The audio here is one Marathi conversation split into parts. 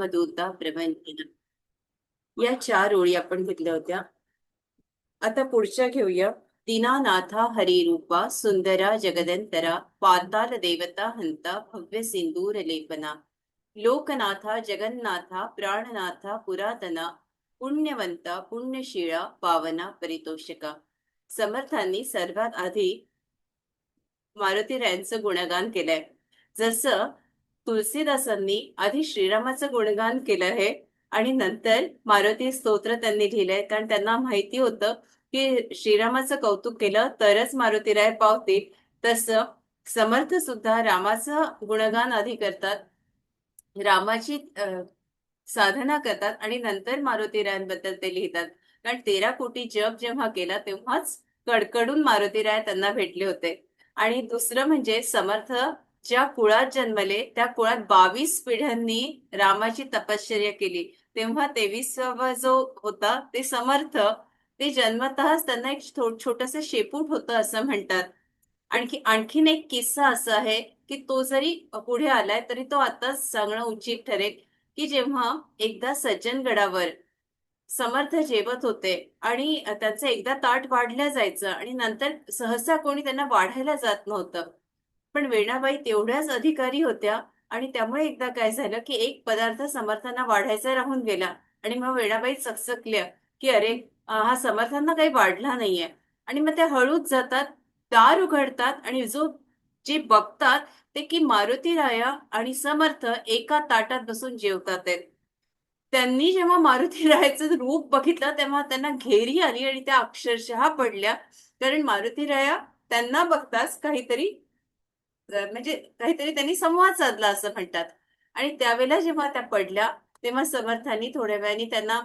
रामदूता प्रवंचना. या चार ओळी आपण घेतल्या होत्या. आता पुढच्या घेऊया. दीनानाथा हरिरूपा सुंदरा जगदंतरा पाताल देवता हंता भव्य सिंदूर लेपना. लोकनाथा जगन्नाथा प्राणनाथा पुरातना पुण्यवंता पुण्यशीळा पावना परितोषका. समर्थांनी सर्वात आधी मारुतीरायांचं गुणगान केलंय. जसं तुलसीदासांनी आधी श्रीरामाचं गुणगान केलं आहे आणि नंतर मारुती स्तोत्र त्यांनी लिहिलंय, कारण त्यांना माहिती होतं की श्रीरामाचं कौतुक केलं तरच मारुतीराय पावतील. तसं समर्थ सुद्धा रामाचं गुणगान आधी करतात, रामाची साधना करतात आणि नंतर मारुतीरायांबद्दल ते लिहितात. कारण 13 कोटी जप जेव्हा केला तेव्हाच कडकडून मारुतीराय त्यांना भेटले होते. आणि दुसरं म्हणजे समर्थ ज्या कुळात जन्मले त्या कुळात 22 पिढ्यांनी रामाची तपश्चर्या केली. तेव्हा 23वा जो होता ते समर्थ, ते जन्मतःच त्यांना एक छोटस शेपूट होतं असं म्हणतात. आणखीन एक किस्सा असा आहे की तो जरी पुढे आलाय तरी तो आताच सांगणं उचित ठरेल. की जेव्हा एकदा सज्जनगडावर समर्थ जेवत होते आणि त्यांचं एकदा ताट वाढलं जायचं आणि नंतर सहसा कोणी त्यांना वाढायला जात नव्हतं. पण वेणाबाई तेवढ्याच अधिकारी होत्या आणि त्यामुळे एकदा काय झालं की एक पदार्थ समर्थांना वाढायचा राहून गेला. आणि मग वेणाबाई चकचकल्या की अरे, हा समर्थांना काही वाढला नाहीये. आणि मग त्या हळूच जातात, दार उघडतात आणि जे बघतात ते की मारुती राया आणि समर्थ एका ताटात बसून जेवतात आहेत. त्यांनी जेव्हा मारुती रायाचं रूप बघितलं तेव्हा त्यांना घेरी आली आणि त्या अक्षरशः पडल्या. कारण मारुती राया त्यांना बघताच काहीतरी म्हणजे काहीतरी त्यांनी संवाद साधला असं म्हणतात. आणि त्यावेळेला जेव्हा त्या पडल्या तेव्हा समर्थांनी थोड्या वेळाने त्यांना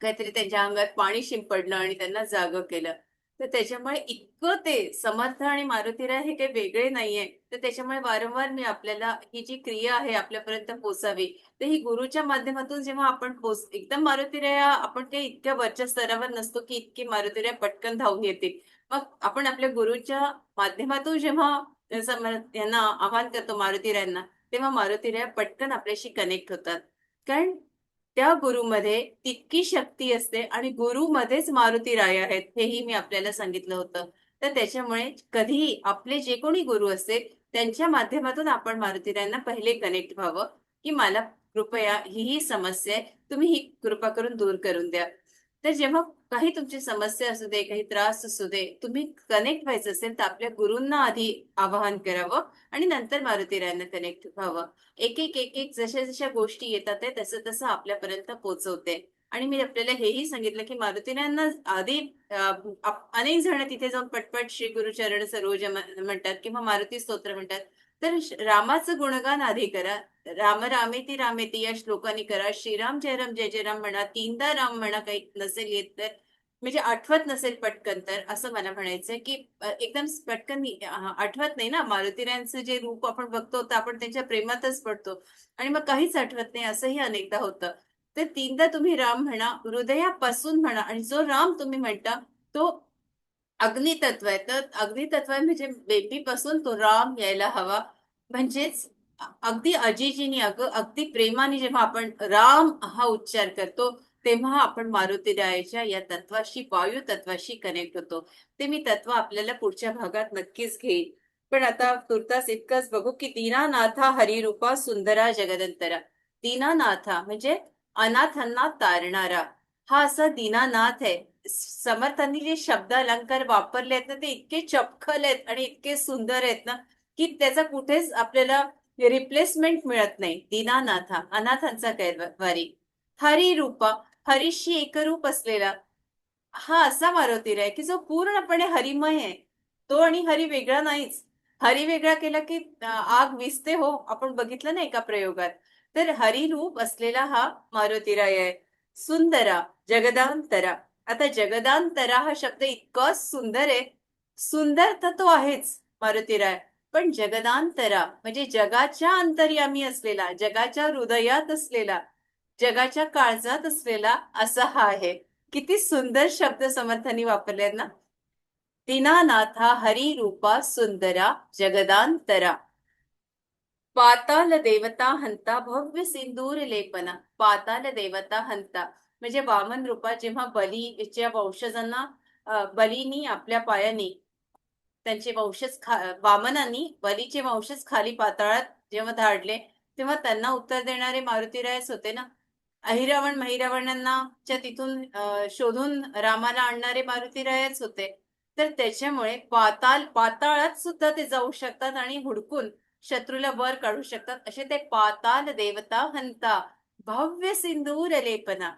काहीतरी त्यांच्या अंगात पाणी शिंपडलं आणि त्यांना जागं केलं. तर त्याच्यामुळे इतकं ते समर्थ आणि मारुतीराय हे काही वेगळे नाहीये. तर त्याच्यामुळे वारंवार मी आपल्याला ही जी क्रिया आहे आपल्यापर्यंत पोचावी, तर ही गुरुच्या माध्यमातून जेव्हा आपण एकदम मारुतीराय आपण काही इतक्या वरच्या स्तरावर नसतो की इतकी मारुतीराय पटकन धावून येतील. मग आपण आपल्या गुरुच्या माध्यमातून जेव्हा यांना आवाहन करतो मारुतीरायांना, तेव्हा मारुतीराय पटकन आपल्याशी कनेक्ट होतात. कारण त्या गुरुमध्ये तितकी शक्ती असते आणि गुरुमध्येच मारुती राय आहेत हेही मी आपल्याला सांगितलं होतं. तर त्याच्यामुळे कधीही आपले जे कोणी गुरु असतील त्यांच्या माध्यमातून आपण मारुतीरायांना पहिले कनेक्ट व्हावं. की मला कृपया ही समस्या आहे, तुम्ही ही कृपा करून दूर करून द्या. तर जेव्हा काही तुमची समस्या असू दे, काही त्रास असू दे, तुम्ही कनेक्ट व्हायचं असेल तर आपल्या गुरूंना आधी आवाहन करावं आणि नंतर मारुतीरायांना कनेक्ट व्हावं. एक जशा जशा गोष्टी येतात आहे तसं तसं आपल्यापर्यंत पोहोचवते. आणि मी आपल्याला हेही सांगितलं की मारुतीरायांना आधी अनेक जण तिथे जाऊन पटपट श्री गुरुचरण सरोज म्हणतात किंवा मारुती स्तोत्र म्हणतात. तर रामाचं गुणगान आधी करा. राम रामेती रामेती या श्लोकाने करा. श्रीराम जय जय राम म्हणा. तीनदा राम म्हणा, काही नसेल येत तर, म्हणजे आठवत नसेल पटकन तर असं मला म्हणायचंय की एकदम पटकन आठवत नाही ना. मारुतीरायांचं जे रूप आपण बघतो तर आपण त्यांच्या प्रेमातच पडतो आणि मग काहीच आठवत नाही असंही अनेकदा होतं. तर तीनदा तुम्ही राम म्हणा, हृदयापासून म्हणा. आणि जो राम तुम्ही म्हणता तो अग्नितत्व आहे. तर अग्नितत्व आहे म्हणजे बेबीपासून तो राम यायला हवा. म्हणजेच अगदी अजिजीनी अगदी प्रेमाने जेव्हा आपण राम हा उच्चार करतो तेव्हा आपण मारुतीरायाच्या या तत्वाशी, वायू तत्वाशी कनेक्ट होतो. ते मी तत्व आपल्याला पुढच्या भागात नक्कीच घेईन. पण आता तुर्तास इतकंच बघू की दीनानाथा हरिरूपा सुंदरा जगदंतरा. दीनानाथा म्हणजे अनाथांना तारणारा, हा असा दीनानाथ आहे. समर्थांनी जे शब्द अलंकार वापरले आहेत ना ते इतके चपखल आहेत आणि इतके सुंदर आहेत ना की त्याचा कुठेच आपल्याला रिप्लेसमेंट मिळत नाही. दीनानाथा अनाथांचा कैवारी. हरिरूपा हरीशी एकरूप असलेला, हा असा मारुतीर आहे की जो पूर्णपणे हरिमय आहे. तो आणि हरी वेगळा नाहीच. हरी वेगळा केला की आग विझते हो, आपण बघितलं ना एका प्रयोगात. तर हरिरूप असलेला हा मारुतीराय आहे. सुंदरा जगदांतरा. आता जगदांतरा हा शब्द इतका सुंदर आहे. सुंदर तर तो आहेच मारुतीराय, पण जगदांतरा म्हणजे जगाच्या अंतर्यामी असलेला, जगाच्या हृदयात असलेला, जगाच्या काळजात असलेला असा हा आहे. किती सुंदर शब्द समर्थांनी वापरले ना. दीनानाथा हरी रूपा सुंदरा जगदांतरा. पाताल देवता हंता भव्य सिंदूर लेपना. पाताल देवता हंता म्हणजे वामन रूपात जेव्हा बलीच्या वंशजांना बलीनी आपल्या पायाने त्यांचे वंशज वामनांनी बलीचे वंशज खाली पाताळात जेव्हा धाडले, तेव्हा त्यांना उत्तर देणारे मारुतीरायच होते ना. अहिरावण महिरावणांना च्या तिथून शोधून रामाला आणणारे मारुतीरायच होते. तर त्याच्यामुळे पाताळात सुद्धा ते जाऊ शकतात आणि हुडकून शत्रूला वर काढू शकतात, असे ते पाताल देवता हंता भव्य सिंदूर लेपना.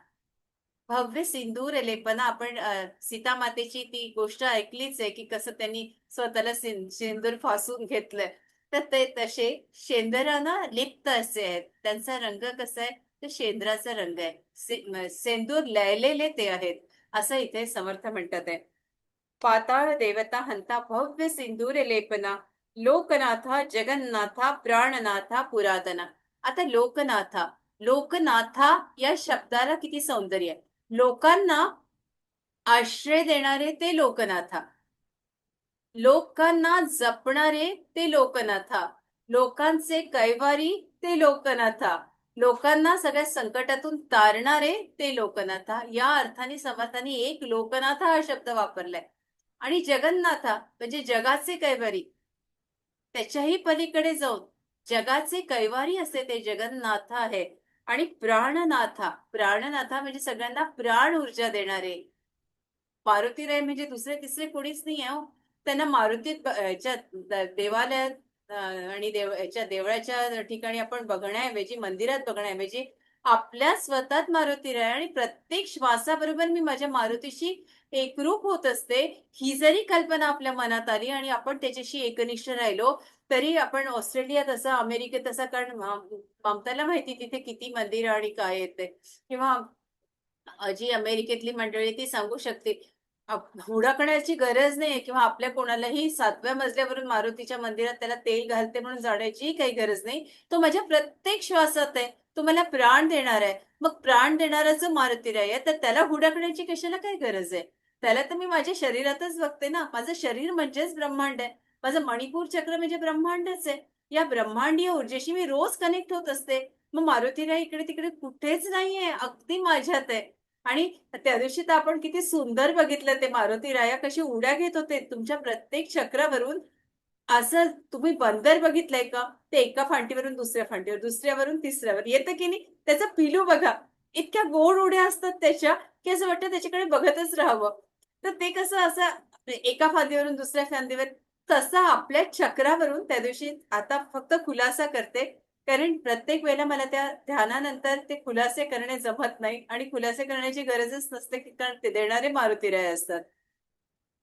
भव्य सिंदूर लेपना आपण सीता मातेची ती गोष्ट ऐकलीच आहे की कसं त्यांनी स्वतःला सिंदूर फासून घेतलंय. तर ते तसे शेंदराना लिप्त असे आहेत. त्यांचा रंग कसा आहे, तर शेंद्राचा रंग आहे. सेंदूर लयलेले ते आहेत, असं इथे समर्थ म्हणतात आहे. पाताळ देवता हंता भव्य सिंदूर लेपना. लोकनाथा जगन्नाथा प्राणनाथा पुरातना. आता लोकनाथा, लोकनाथा या शब्दाला किती सौंदर्य आहे. लोकांना आश्रय देणारे ते लोकनाथा, लोकांना जपणारे ते लोकनाथा, लोकांचे कैवारी ते लोकनाथा, लोकांना सगळ्या संकटातून तारणारे ते लोकनाथा. या अर्थाने समर्थांनी एक लोकनाथा हा शब्द वापरलाय. आणि जगन्नाथा म्हणजे जगाचे कैवारी, त्याच्याही पलीकडे जाऊन जगाचे कैवारी असे ते जगन्नाथ आहे. आणि प्राणनाथा, प्राणनाथा म्हणजे सगळ्यांना प्राण ऊर्जा देणारे. मारुतीराय म्हणजे दुसरे तिसरे कोणीच नाही आहे हो. त्यांना मारुतीत देवालयात आणि याच्या देवळाच्या ठिकाणी आपण बघण्याऐवजी, मंदिरात बघण्याऐवजी आपल्या स्वतःत मारुतीराय आणि प्रत्येक श्वासाबरोबर मी माझ्या मारुतीशी एकरूप होत असते. ही जरी कल्पना आपल्या मनात आली आणि आपण त्याच्याशी एकनिष्ठ राहिलो, तरी आपण ऑस्ट्रेलियात असं, अमेरिकेत असं, कारण ममताला माहिती तिथे किती मंदिर आणि काय येते, किंवा जी अमेरिकेतली मंडळी ती सांगू शकते. हुडकण्याची गरज नाही, किंवा आपल्या कोणालाही 7व्या मजल्यावरून मारुतीच्या मंदिरात त्याला तेल घालते म्हणून जाण्याची काही गरज नाही. तो माझ्या प्रत्येक श्वासात आहे. तो मला प्राण देणार आहे. मग प्राण देणारा जो मारुतीराय आहे, तर त्याला हुडकण्याची कशाला काय गरज आहे. त्याला तर मी माझ्या शरीरातच बघते ना. माझं शरीर म्हणजेच ब्रह्मांड आहे. माझं मणिपूर चक्र म्हणजे ब्रह्मांडच आहे. या ब्रह्मांडीय ऊर्जेशी मी रोज कनेक्ट होत असते. मग मारुतीराय इकडे तिकडे कुठेच नाहीये, अगदी माझ्यात आहे. आणि त्या दिवशी तर आपण किती सुंदर बघितलं, ते मारुती राया कशी उड्या घेत होते तुमच्या प्रत्येक चक्रावरून. असं तुम्ही बंदर बघितलंय का, ते एका फांटीवरून दुसऱ्या फांटीवर, दुसऱ्यावरून तिसऱ्यावर येतं की नाही. त्याचा पिलू बघा, इतक्या गोड उड्या असतात त्याच्या, की असं वाटतं त्याच्याकडे बघतच राहावं. तर ते कसं असं एका फांदीवरून दुसऱ्या फांदीवर, तसं आपल्या चक्रावरून त्या दिवशी आता फक्त खुलासा करते. कारण प्रत्येक वेळेला मला त्या ध्यानानंतर ते खुलासे करणे जमत नाही, आणि खुलासे करण्याची गरजच नसते, कारण ते देणारे मारुतीराय असतात.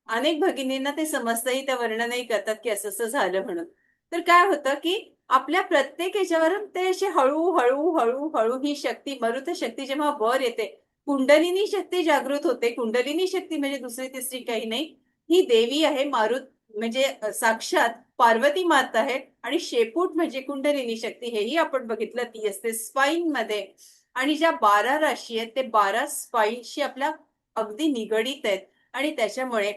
अनेक भगिनींना ते समजतंही, त्या वर्णनही करतात की असं असं झालं म्हणून. तर काय होतं की आपल्या प्रत्येक याच्यावरून ते असे हळू हळू हळू हळू ही शक्ती, मरुत शक्ती जेव्हा वर येते, कुंडलिनी शक्ती जागृत होते. कुंडलिनी शक्ती म्हणजे दुसरी तिसरी काही नाही, ही देवी आहे. मारुत म्हणजे साक्षात पार्वती माता आहे. आणि शेपूट म्हणजे कुंडलिनी शक्ती, हेही आपण बघितलं, ती असते स्पाईन मध्ये. आणि ज्या 12 राशी आहेत, ते 12 स्पाईनशी आपल्या अगदी निगडीत आहेत. आणि त्याच्यामुळे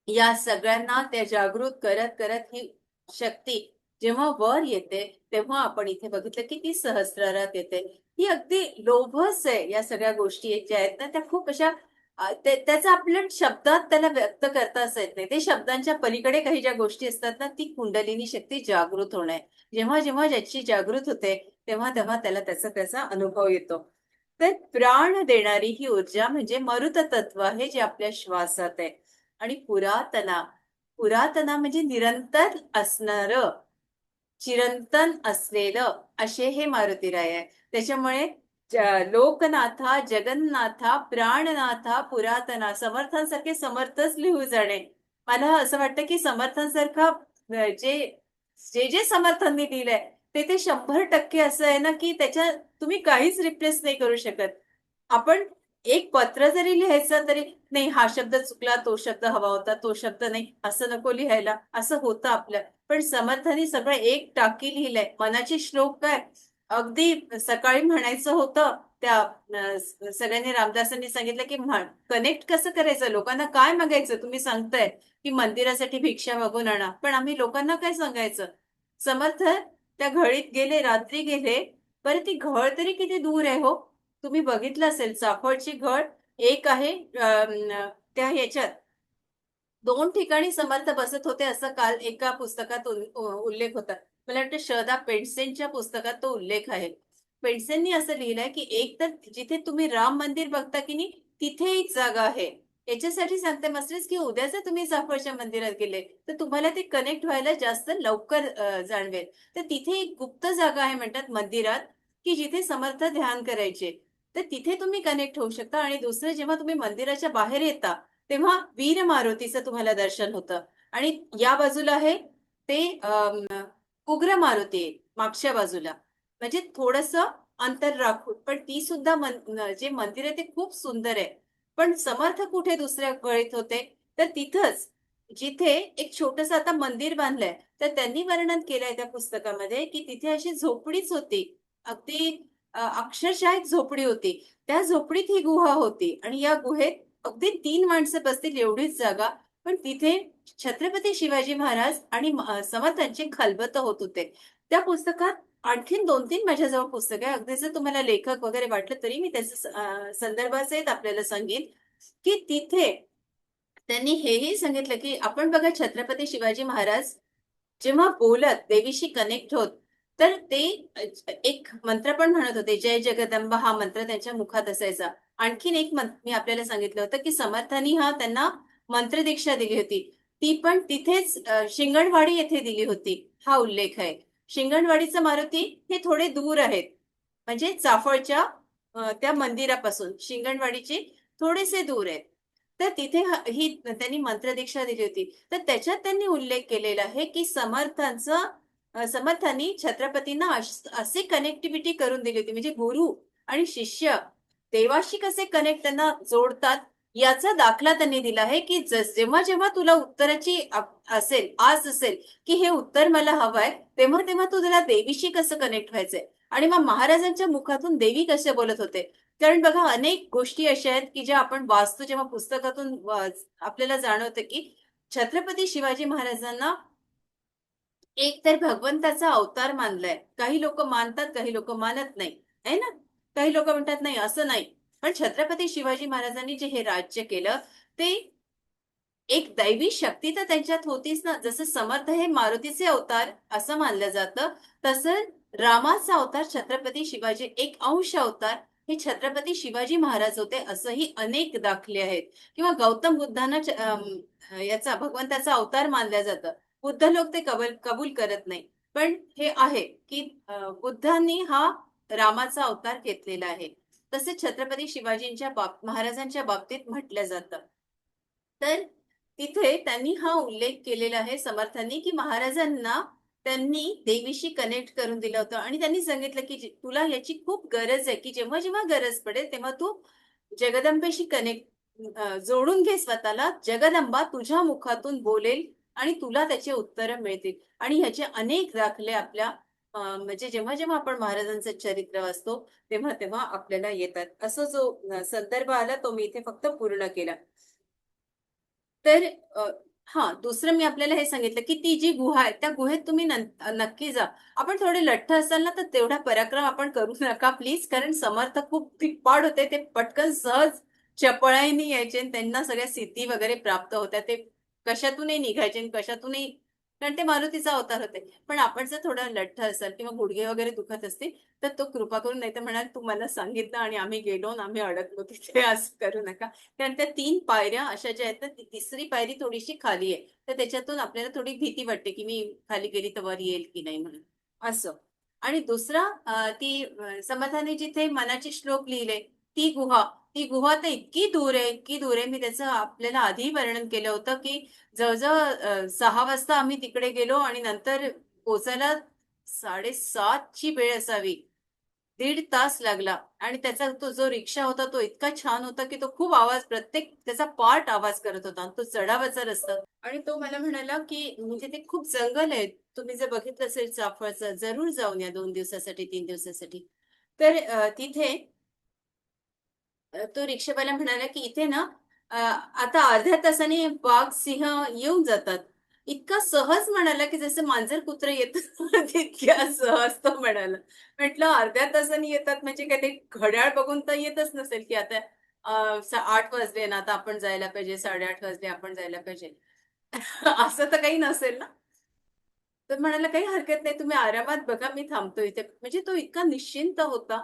या सगळ्यांना त्या जागृत करत करत ही शक्ती जेव्हा वर येते, तेव्हा आपण इथे बघितलं की ती सहस्रारात येते. ही अगदी लोभस आहे. या सगळ्या गोष्टी ज्या आहेत ना, त्या खूप अशा त्याचा आपल्या शब्दात त्याला व्यक्त करताच येत नाही. ते शब्दांच्या पलीकडे काही ज्या गोष्टी असतात ना, ती कुंडलिनी शक्ती जागृत होणे. जेव्हा जेव्हा ज्याची जागृत होते, तेव्हा तेव्हा त्याला त्याचा त्याचा अनुभव येतो. तर प्राण देणारी ही ऊर्जा म्हणजे मरुत तत्व आहे, जे आपल्या श्वासात आहे. आणि पुरातना, पुरातना म्हणजे निरंतर असणार, चिरंतन असलेलं, असे हे मारुतीराय आहे. त्याच्यामुळे लोकनाथा जगन्नाथा प्राणनाथा पुरातना, समर्थांसारखे समर्थच लिहू जाणे. मला असं वाटतं की समर्थांसारखं जे जे जे समर्थांनी लिहिलंय, ते 100% असं आहे ना की त्याच्या तुम्ही काहीच रिप्लेस नाही करू शकत. आपण एक पत्र जरी लिहायचं तरी, नाही हा शब्द चुकला, तो शब्द हवा होता, तो शब्द नाही, असं नको लिहायला, असं होतं आपलं. पण समर्थांनी सगळं एक टाकी लिहिलंय. मनाचे श्लोक काय अगदी सकाळी म्हणायचं होतं, त्या सगळ्यांनी रामदासांनी सांगितलं की कनेक्ट कसं करायचं, लोकांना काय मागायचं. तुम्ही सांगताय की मंदिरासाठी भिक्षा मागून आणा, पण आम्ही लोकांना काय सांगायचं. समर्थ त्या घळीत गेले, रात्री गेले. बरं ती घळ तरी किती दूर आहे हो. तुम्ही बघितलं असेल चाफळची घळ एक आहे त्या ह्याच्यात दोन ठिकाणी समर्थ बसत होते असं काल एका पुस्तकात उल्लेख होता. मला वाटतं शदा पेंडसेंच्या पुस्तकात तो उल्लेख आहे. पेंडसेंनी असं लिहिलंय की एक तर जिथे तुम्ही राम मंदिर बघता की नाही तिथे एक जागा आहे. याच्यासाठी सांगते मास्टर्स की उद्या जर तुम्ही चाफळच्या मंदिरात गेले तर तुम्हाला ते कनेक्ट व्हायला जास्त लवकर जाणवेल. तर तिथे एक गुप्त जागा आहे म्हणतात मंदिरात की जिथे समर्थ ध्यान करायचे. तर तिथे तुम्ही कनेक्ट होऊ शकता आणि दुसरं जेव्हा तुम्ही मंदिराच्या बाहेर येता तेव्हा वीर मारुतीचं तुम्हाला दर्शन होतं आणि या बाजूला आहे ते उग्र मारुती आहे मागच्या बाजूला म्हणजे थोडस अंतर राखून पण ती सुद्धा जे मंदिर आहे ते खूप सुंदर आहे. पण समर्थ कुठे दुसऱ्या गळीत होते तर तिथंच जिथे एक छोटस आता मंदिर बांधलंय तर त्यांनी वर्णन केलंय त्या पुस्तकामध्ये की तिथे अशी झोपडीच होती. अगदी अक्षरशः एक झोपडी होती. त्या झोपडीत ही गुहा होती आणि या गुहेत अगदी 3 माणसं बसतील एवढीच जागा. पण तिथे छत्रपती शिवाजी महाराज आणि समर्थांची खलबतं होत होते. त्या पुस्तकात आणखीन 2-3 माझ्याजवळ पुस्तक आहे. अगदी जर तुम्हाला लेखक वगैरे वाटलं तरी मी त्याचे संदर्भासहित आपल्याला सांगेन, की तिथे त्यांनी हेही सांगितलं, की आपण बघा छत्रपती शिवाजी महाराज जेव्हा बोलत देवीशी कनेक्ट होत तर ते एक मंत्र पण म्हणत होते. जय जगदंबा हा मंत्र त्यांच्या मुखात असायचा. आणखीन एक मी आपल्याला सांगितलं होतं की समर्थांनी हा त्यांना मंत्र दीक्षा दिली होती. ती पण तिथेच शिंगणवाडी येथे दिली होती. हा उल्लेख आहे. शिंगणवाडीचं मारुती हे थोडे दूर आहेत. म्हणजे चाफळच्या त्या मंदिरापासून शिंगणवाडीचे थोडेसे दूर आहेत. तर तिथे ही त्यांनी मंत्रदीक्षा दिली होती. तर त्याच्यात त्यांनी उल्लेख केलेला आहे की समर्थांनी छत्रपतींना असे कनेक्टिव्हिटी करून दिली होती म्हणजे गुरु आणि शिष्य देवाशी कसे कनेक्ट त्यांना जोडतात याचा दाखला त्यांनी दिला आहे की जेव्हा जेव्हा तुला उत्तराची असेल आस असेल की हे उत्तर मला हवंय तेव्हा तेव्हा तू तुला देवीशी कसं कनेक्ट व्हायचंय आणि मग महाराजांच्या मुखातून देवी कसे बोलत होते. कारण बघा अनेक गोष्टी अशा आहेत की ज्या आपण वाचतो जेव्हा पुस्तकातून आपल्याला जाणवतं की छत्रपती शिवाजी महाराजांना एक तर भगवंताचा अवतार मानलाय. काही लोक मानतात काही लोक मानत नाही आहे ना. काही लोक म्हणतात नाही असं नाही. पण छत्रपती शिवाजी महाराजांनी जे हे राज्य केलं ते एक दैवी शक्ती तर त्यांच्यात होतीच ना. जसं समर्थ हे मारुतीचे अवतार असं मानलं जातं तसं रामाचा अवतार छत्रपती शिवाजी एक अंश अवतार हे छत्रपती शिवाजी महाराज होते असंही अनेक दाखले आहेत. किंवा गौतम बुद्धांना याचा भगवंताचा अवतार मानलं जातं. बुद्ध लोक ते कबूल करत नाही. पण हे आहे की बुद्धांनी हा रामाचा अवतार घेतलेला आहे. तसेच छत्रपती शिवाजींच्या महाराजांच्या बाबतीत म्हटलं जातं. तर तिथे त्यांनी हा उल्लेख केलेला आहे समर्थांनी की महाराजांना त्यांनी देवीशी कनेक्ट करून दिलं होतं आणि त्यांनी सांगितलं की तुला याची खूप गरज आहे की जेव्हा जेव्हा गरज पडेल तेव्हा तू जगदंबेशी कनेक्ट जोडून घे स्वतःला. जगदंबा तुझ्या मुखातून बोलेल आणि तुला त्याचे उत्तर मिळतील. आणि ह्याचे अनेक दाखले आपल्या म्हणजे जेव्हा जेव्हा आपण महाराजांचं चरित्र वाचतो तेव्हा तेव्हा आपल्याला येतात. असं जो संदर्भ आला तो मी इथे फक्त पूर्ण केला. तर हा दुसरं मी आपल्याला हे सांगितलं की ती जी गुहा आहे त्या गुहेत तुम्ही नक्की जा. आपण थोडे लठ्ठ असाल ना तर तेवढा पराक्रम आपण करू नका प्लीज. कारण समर्थ खूप धिप्पाड होते. ते पटकन सहज चपळाईने यायचे आणि त्यांना सगळ्या सिद्धी वगैरे प्राप्त होत्या. ते कशातूनही निघायचे आणि कशातूनही कारण ते मारुतीचा अवतार होते. पण आपण जर थोडं लठ्ठ असाल किंवा गुडघे वगैरे दुखत असतील तर तो कृपा करून नाही तर म्हणाल तू मला सांगितलं आणि आम्ही गेलो आणि आम्ही अडकलो तिथे असं करू नका. कारण त्या 3 पायऱ्या अशा ज्या आहेत ना तिसरी पायरी थोडीशी खाली आहे. तर त्याच्यातून आपल्याला थोडी भीती वाटते की मी खाली गेली तर वर येईल की नाही म्हणून असं. आणि दुसरा समर्थाने जिथे मनाचे श्लोक लिहिले ती गुहा तर इतकी दूर आहे इतकी दूर आहे. मी त्याचं आपल्याला आधी वर्णन केलं होतं की जवळजवळ 6 वाजता आम्ही तिकडे गेलो आणि नंतर पोचायला 7:30ची वेळ असावी. 1.5 तास लागला आणि त्याचा तो जो रिक्षा होता तो इतका छान होता की तो खूप आवाज प्रत्येक त्याचा पार्ट आवाज करत होता. तो चढावाचा रस्ता आणि तो मला म्हणाला की म्हणजे ते खूप जंगल आहे. तुम्ही जर बघितलं असेल चाफळचं जरूर जाऊन या 2 दिवसासाठी 3 दिवसासाठी. तर तिथे तो रिक्षावाला म्हणाला की इथे ना आता अर्ध्या तासाने वाघ सिंह येऊन जातात. इतका सहज म्हणाला की जसं मांजर कुत्र येत तितक्या सहज तो म्हणाला. म्हटलं अर्ध्या तासाने येतात म्हणजे काय ते घड्याळ बघून तर येतच नसेल की आता 8 वाजले ना आता आपण जायला पाहिजे, 8:30 वाजले आपण जायला पाहिजे. असं तर काही नसेल ना? तर म्हणाला, "काही हरकत नाही, तुम्ही आरामात बघा, मी थांबतो इथे." म्हणजे तो इतका निश्चिंत होता.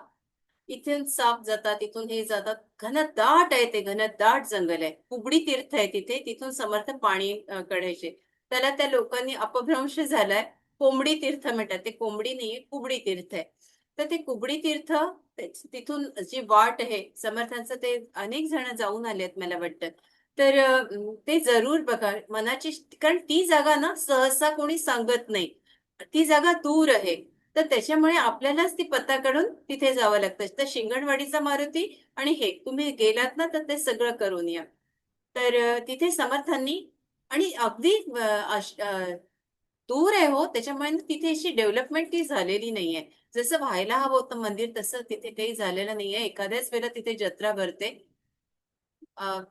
इथून साप जातात, इथून हे जातात. घनदाट आहे ते, घनदाट जंगल आहे. कुबडी तीर्थ आहे तिथे, तिथून समर्थ पाणी काढायचे. त्याला त्या लोकांनी अपभ्रंश झालाय. कोंबडी तीर्थ म्हणतात. ते कोंबडी नाहीये, कुबडी तीर्थ आहे. तर ते कुबडी तीर्थ तिथून जी वाट आहे, समर्थांचं ते अनेक जण जाऊन आलेत मला वाटतं. तर ते जरूर बघा. मनाची कारण ती जागा ना सहसा कोणी सांगत नाही. ती जागा दूर आहे. तर त्याच्यामुळे आपल्यालाच ती पत्ता काढून तिथे जावं लागतं. तर शिंगणवाडीचा मारुती आणि हे तुम्ही गेलात ना, तर ते सगळं करून या. तर तिथे समर्थांनी आणि अगदी दूर आहे हो, त्याच्यामुळे ना तिथे अशी डेव्हलपमेंट ती झालेली नाहीये. जसं व्हायला हवं होतं मंदिर, तसं तिथे काही झालेलं नाहीये. एखाद्याच वेळेला तिथे जत्रा भरते.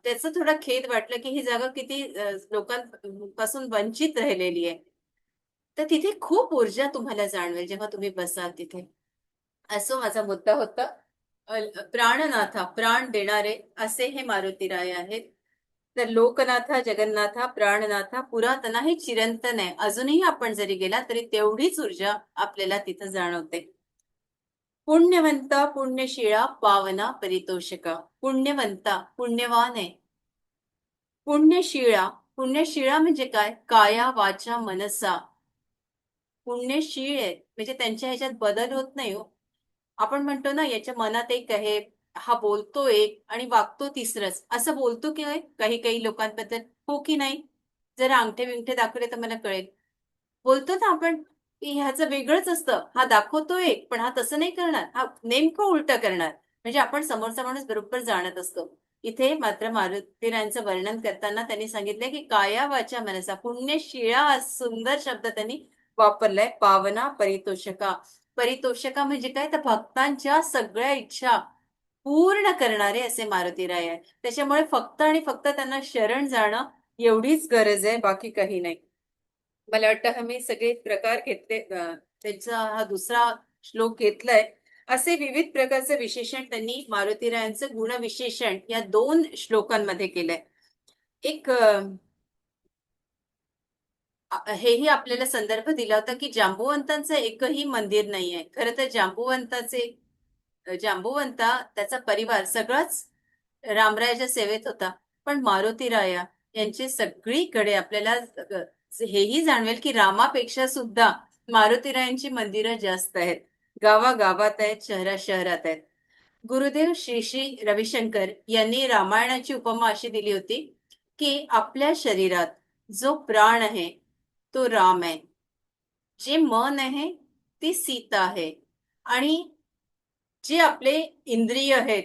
त्याचं थोडा खेद वाटलं, की ही जागा किती लोकांपासून वंचित राहिलेली आहे. तर तिथे खूप ऊर्जा तुम्हाला जाणवेल जेव्हा तुम्ही बसाल तिथे. असो माझा मुद्दा होता. प्राणनाथा, प्राण देणारे असे हे मारुतीराय आहेत. तर लोकनाथा, जगन्नाथा, प्राणनाथा, पुरातना हे चिरंतन आहे. अजूनही आपण जरी गेला तरी तेवढीच ऊर्जा आपल्याला तिथं जाणवते. पुण्यवंता, पुण्यशिळा, पावना, परितोषका. पुण्यवंता, पुण्यवान आहे. पुण्यशिळा, पुण्यशिळा म्हणजे काय? काया, वाचा, मनसा. पुण्यशीळ आहेत. म्हणजे त्यांच्या ह्याच्यात बदल होत नाही हो. आपण म्हणतो ना, याच्या मनात एक आहे, हा बोलतो एक आणि वागतो तिसरंच. असं बोलतो की नाही काही-काही लोकांबद्दल? हो की नाही? जरा अंगठे-बिंगठे दाखवले तर मला कळेल. बोलतो ना आपण, की ह्याचं वेगळंच असतं. हा दाखवतो एक, पण हा तसं नाही करणार. हा नेमकं उलटं करणार. म्हणजे आपण समोरचा माणूस बरोबर जाणत असतो. इथे मात्र मारुतीरायांचं वर्णन करताना त्यांनी सांगितलंय, की काया वाचा मनसा पुण्यशिळा हा सुंदर शब्द त्यांनी वापरलाय. पावना परितोषका. परितोषका म्हणजे काय? तर भक्तांच्या सगळ्या इच्छा पूर्ण करणारे असे मारुतीराय आहे. त्याच्यामुळे फक्त आणि फक्त त्यांना शरण जाणं एवढीच गरज आहे, बाकी काही नाही. मला वाटतं हा मी सगळे प्रकार घेतले त्यांचा हा दुसरा श्लोक घेतलाय. असे विविध प्रकारचे विशेषण त्यांनी मारुतीरायांचं गुणविशेषण या 2 श्लोकांमध्ये केलंय. एक हेही आपल्याला संदर्भ दिला होता, की जांबुवंतांचं एकही मंदिर नाहीये. खरं तर जांबुवंता त्याचा परिवार सगळाच रामरायाच्या सेवेत होता. पण मारुतीराया यांचे सगळीकडे आपल्याला हेही जाणवेल, की रामापेक्षा सुद्धा मारुतीरायांची मंदिरं जास्त आहेत. गावागावात आहेत, शहरा-शहरात आहेत. गुरुदेव श्री श्री रविशंकर यांनी रामायणाची उपमा अशी दिली होती, की आपल्या शरीरात जो प्राण आहे, तो राम आहे. जे मन आहे, ती सीता आहे. आणि जे आपले इंद्रिय आहेत,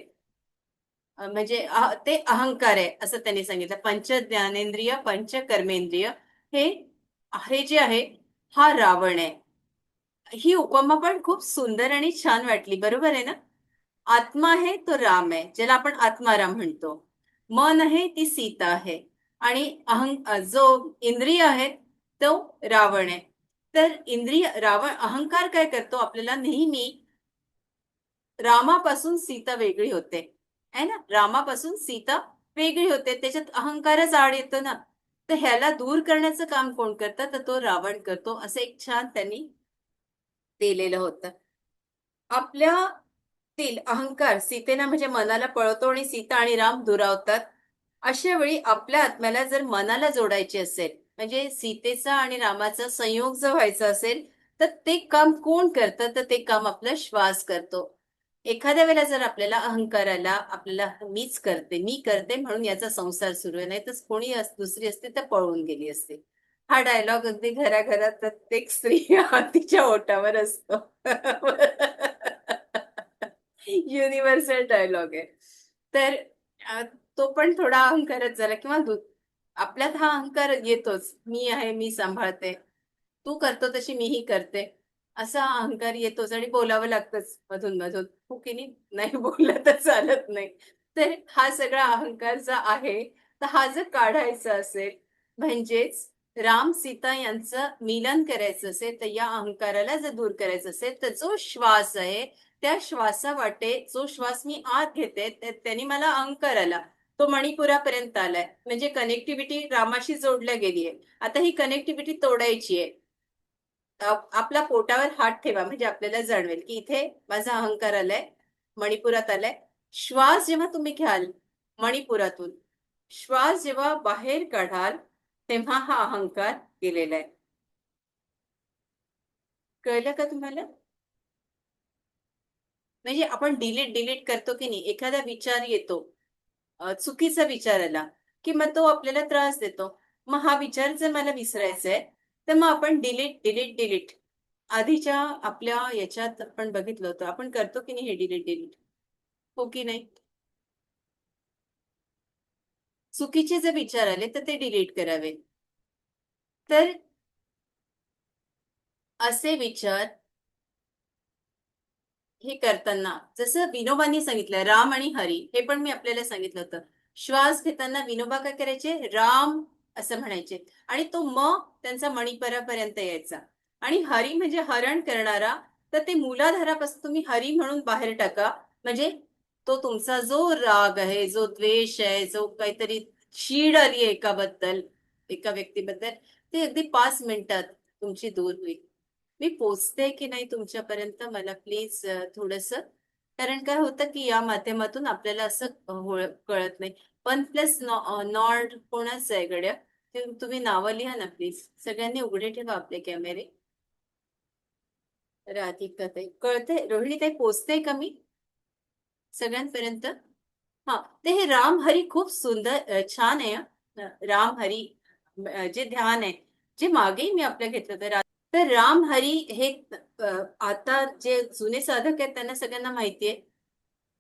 म्हणजे ते अहंकार आहे असं त्यांनी सांगितलं. पंच ज्ञानेंद्रिय, पंच कर्मेंद्रिय हे हे जे आहे, हा रावण आहे. ही उपमा पण खूप सुंदर आणि छान वाटली. बरोबर आहे ना? आत्मा आहे तो राम आहे, ज्याला आपण आत्माराम म्हणतो. मन आहे ती सीता आहे आणि जो इंद्रिय आहेत तो रावण आहे. तर रावण अहंकार काय करतो आपल्याला नेहमी रामापासून सीता वेगळी होते. आहे ना? रामापासून सीता वेगळी होते. त्याच्यात अहंकारच आड येतो ना. तर ह्याला दूर करण्याचं काम कोण करतं? तर तो रावण करतो. असं एक छान त्यांनी दिलेलं होतं. आपल्यातील अहंकार सीतेना म्हणजे मनाला पळतो आणि सीता आणि राम दुरावतात. अशा वेळी आपल्या आत्म्याला जर मनाला जोडायचे असेल, म्हणजे सीतेचा आणि रामाचा संयोग जर व्हायचा असेल, तर ते काम कोण करतं? तर ते काम आपला श्वास करतो. एखाद्या वेळेला जर आपल्याला अहंकार आला, आपल्याला मीच करते, मी करते म्हणून याचा संसार सुरू आहे. नाहीतर कोणी दुसरी असते तर पळून गेली असती. हा डायलॉग अगदी घराघरात प्रत्येक स्त्री तिच्या ओठावर असतो. युनिव्हर्सल डायलॉग आहे. तर अ, तो पण थोडा अहंकारच झाला किंवा आपल्यात हा अहंकार येतोच. मी आहे, मी सांभाळते. तू करतो तशी मीही करते. असा अहंकार येतोच आणि बोलावं लागतंच मधून-मधून. हो की नाही? नाही बोललं तर चालत नाही. तर हा सगळा अहंकार जो आहे, तर हा जर काढायचा असेल म्हणजेच राम सीता यांचं मिलन करायचं असेल तर या अहंकाराला जर दूर करायचं असेल तर जो श्वास आहे त्या श्वासावाटे जो श्वास मी आत घेते त्यांनी मला अहंकार आला, तो मणिपुरापर्यंत आलाय, म्हणजे कनेक्टिव्हिटी रामाशी जोडल्या गेली आहे. आता ही कनेक्टिव्हिटी तोडायची आहे. आपला पोटावर हात ठेवा म्हणजे आपल्याला जाणवेल की इथे माझा अहंकार आलाय, मणिपुरात आलाय. श्वास जेव्हा तुम्ही घ्याल मणिपुरातून, श्वास जेव्हा बाहेर काढाल तेव्हा हा अहंकार गेलेला आहे. कळलं का तुम्हाला? म्हणजे आपण डिलीट डिलीट करतो की नाही, एखादा विचार येतो, चुकीचा विचार आला की मग तो आपल्याला त्रास देतो. मग हा विचार जर मला विसरायचा आहे तर मग आपण डिलीट डिलीट डिलीट, आधीच्या आपल्या याच्यात आपण बघितलं होतं, आपण करतो की नाही हे डिलीट डिलीट, हो की नाही? चुकीचे जर विचार आले तर ते डिलीट करावे. तर असे विचार हे करताना जसं विनोबांनी सांगितलं राम आणि हरी, हे पण मी आपल्याला सांगितलं होतं. श्वास घेताना विनोबा काय करायचे, राम असं म्हणायचे आणि तो म त्यांचा मणिपरापर्यंत यायचा. आणि हरी म्हणजे हरण करणारा, तर ते मूलाधारापासून तुम्ही हरी म्हणून बाहेर टाका. म्हणजे तो तुमचा जो राग आहे, जो द्वेष आहे, जो काहीतरी चीड आली आहे एकाबद्दल, एका व्यक्तीबद्दल, ते अगदी 5 मिनिटात तुमची दूर होईल. मी पोचते की नाही तुमच्यापर्यंत मला प्लीज थोडस, कारण काय होतं की या माध्यमातून आपल्याला असं कळत नाही. 1+ नॉड कोणाच आहे गड्या? तुम्ही नावं लिहा ना प्लीज. सगळ्यांनी उघडे ठेवा आपले कॅमेरे. राधिका ताई कळते, रोहिणी ताई पोचते का मी सगळ्यांपर्यंत? हा. ते हे राम हरी खूप सुंदर छान आहे राम हरी जे ध्यान आहे, जे मागेही मी आपल्या घेतलं होतं. तर राम हरी हे आता जे जुने साधक आहेत त्यांना सगळ्यांना माहितीये.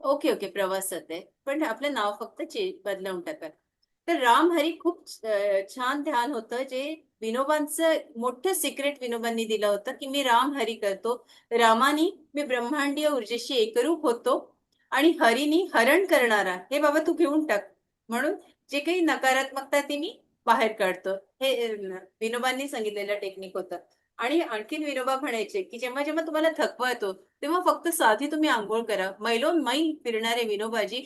ओके ओके, प्रवासात आहे पण आपलं नाव फक्त बदलावून टाका. तर राम हरी खूप छान ध्यान होतं, जे विनोबांचं मोठं सिक्रेट विनोबांनी दिलं होतं की मी राम हरी करतो. रामानी मी ब्रह्मांडीय ऊर्जेशी एकरूप होतो आणि हरीनी हरण करणारा हे बाबा तू घेऊन टाक, म्हणून जे काही नकारात्मकता ती मी बाहेर काढतो. हे विनोबांनी सांगितलेलं टेक्निक होतं. आणि आणखीन विनोबा म्हणायचे की जेव्हा जेव्हा तुम्हाला थकवा येतो तेव्हा फक्त साधी तुम्ही आंघोळ करा. मैलोन मैल फिरणारे विनोबाजी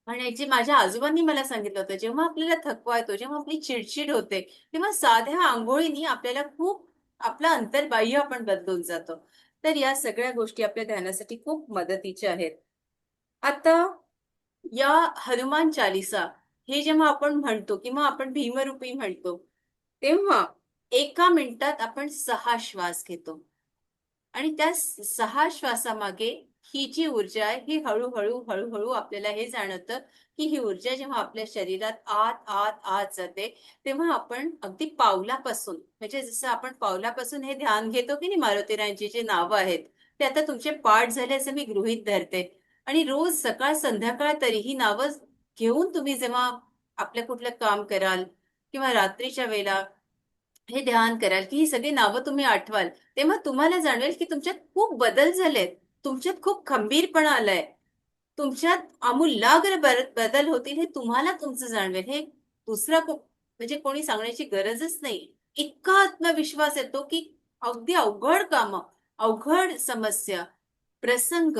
म्हणायचे, माझ्या आजोबांनी मला सांगितलं होतं, जेव्हा आपल्याला थकवा येतो, जेव्हा आपली चिडचिड होते, तेव्हा साध्या आंघोळीनी आपल्याला खूप आपलं अंतर्बाह्य आपण बदलून जातो. तर या सगळ्या गोष्टी आपल्या ध्यानासाठी खूप मदतीच्या आहेत. आता या हनुमान चालिसा हे जेव्हा आपण म्हणतो किंवा आपण भीमरूपी म्हणतो, तेव्हा 1 मिनिटात आपण 6 श्वास घेतो. आणि त्या 6 श्वासामागे ही जी ऊर्जा आहे ही हळूहळू हळूहळू आपल्याला हे जाणवतं की ही ऊर्जा जेव्हा आपल्या शरीरात आत आत आत जाते तेव्हा आपण अगदी पावलापासून, म्हणजे जसं आपण पावलापासून हे ध्यान घेतो की नाही, मारुतीरायांची जे नावं आहेत ते आता तुमचे पाठ झाले असं मी गृहीत धरते. आणि रोज सकाळ संध्याकाळ तरी ही नावं घेऊन तुम्ही जेव्हा आपलं कुठलं काम कराल किंवा रात्रीच्या वेळेला हे ध्यान कराल की ही सगळी नावं तुम्ही आठवाल, तेव्हा तुम्हाला जाणवेल की तुमच्यात खूप बदल झालेत, तुमच्यात खूप खंबीरपणा आलाय, तुमच्यात आमूलाग्र बदल होतील हे तुम्हाला तुमचं जाणवेल. हे दुसरा म्हणजे कोणी सांगण्याची गरजच नाही. इतका आत्मविश्वास येतो की अगदी अवघड कामं, अवघड समस्या, प्रसंग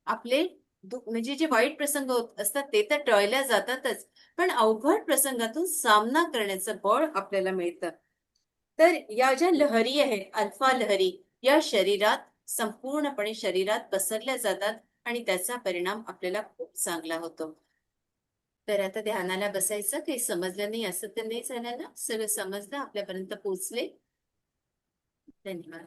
आपले म्हणजे जे वाईट प्रसंग होत असतात ते तर टळल्या जातातच, पण अवघड प्रसंगातून सामना करण्याचं बळ आपल्याला मिळतं. तर या ज्या लहरी आहेत, अल्फा लहरी, या शरीरात संपूर्णपणे शरीरात पसरल्या जातात आणि त्याचा परिणाम आपल्याला खूप चांगला होतो. तर आता ध्यानाला बसायचं, काही समजलं नाही असं तर नाही झालं ना? सगळं समजलं, आपल्यापर्यंत पोहोचले. धन्यवाद.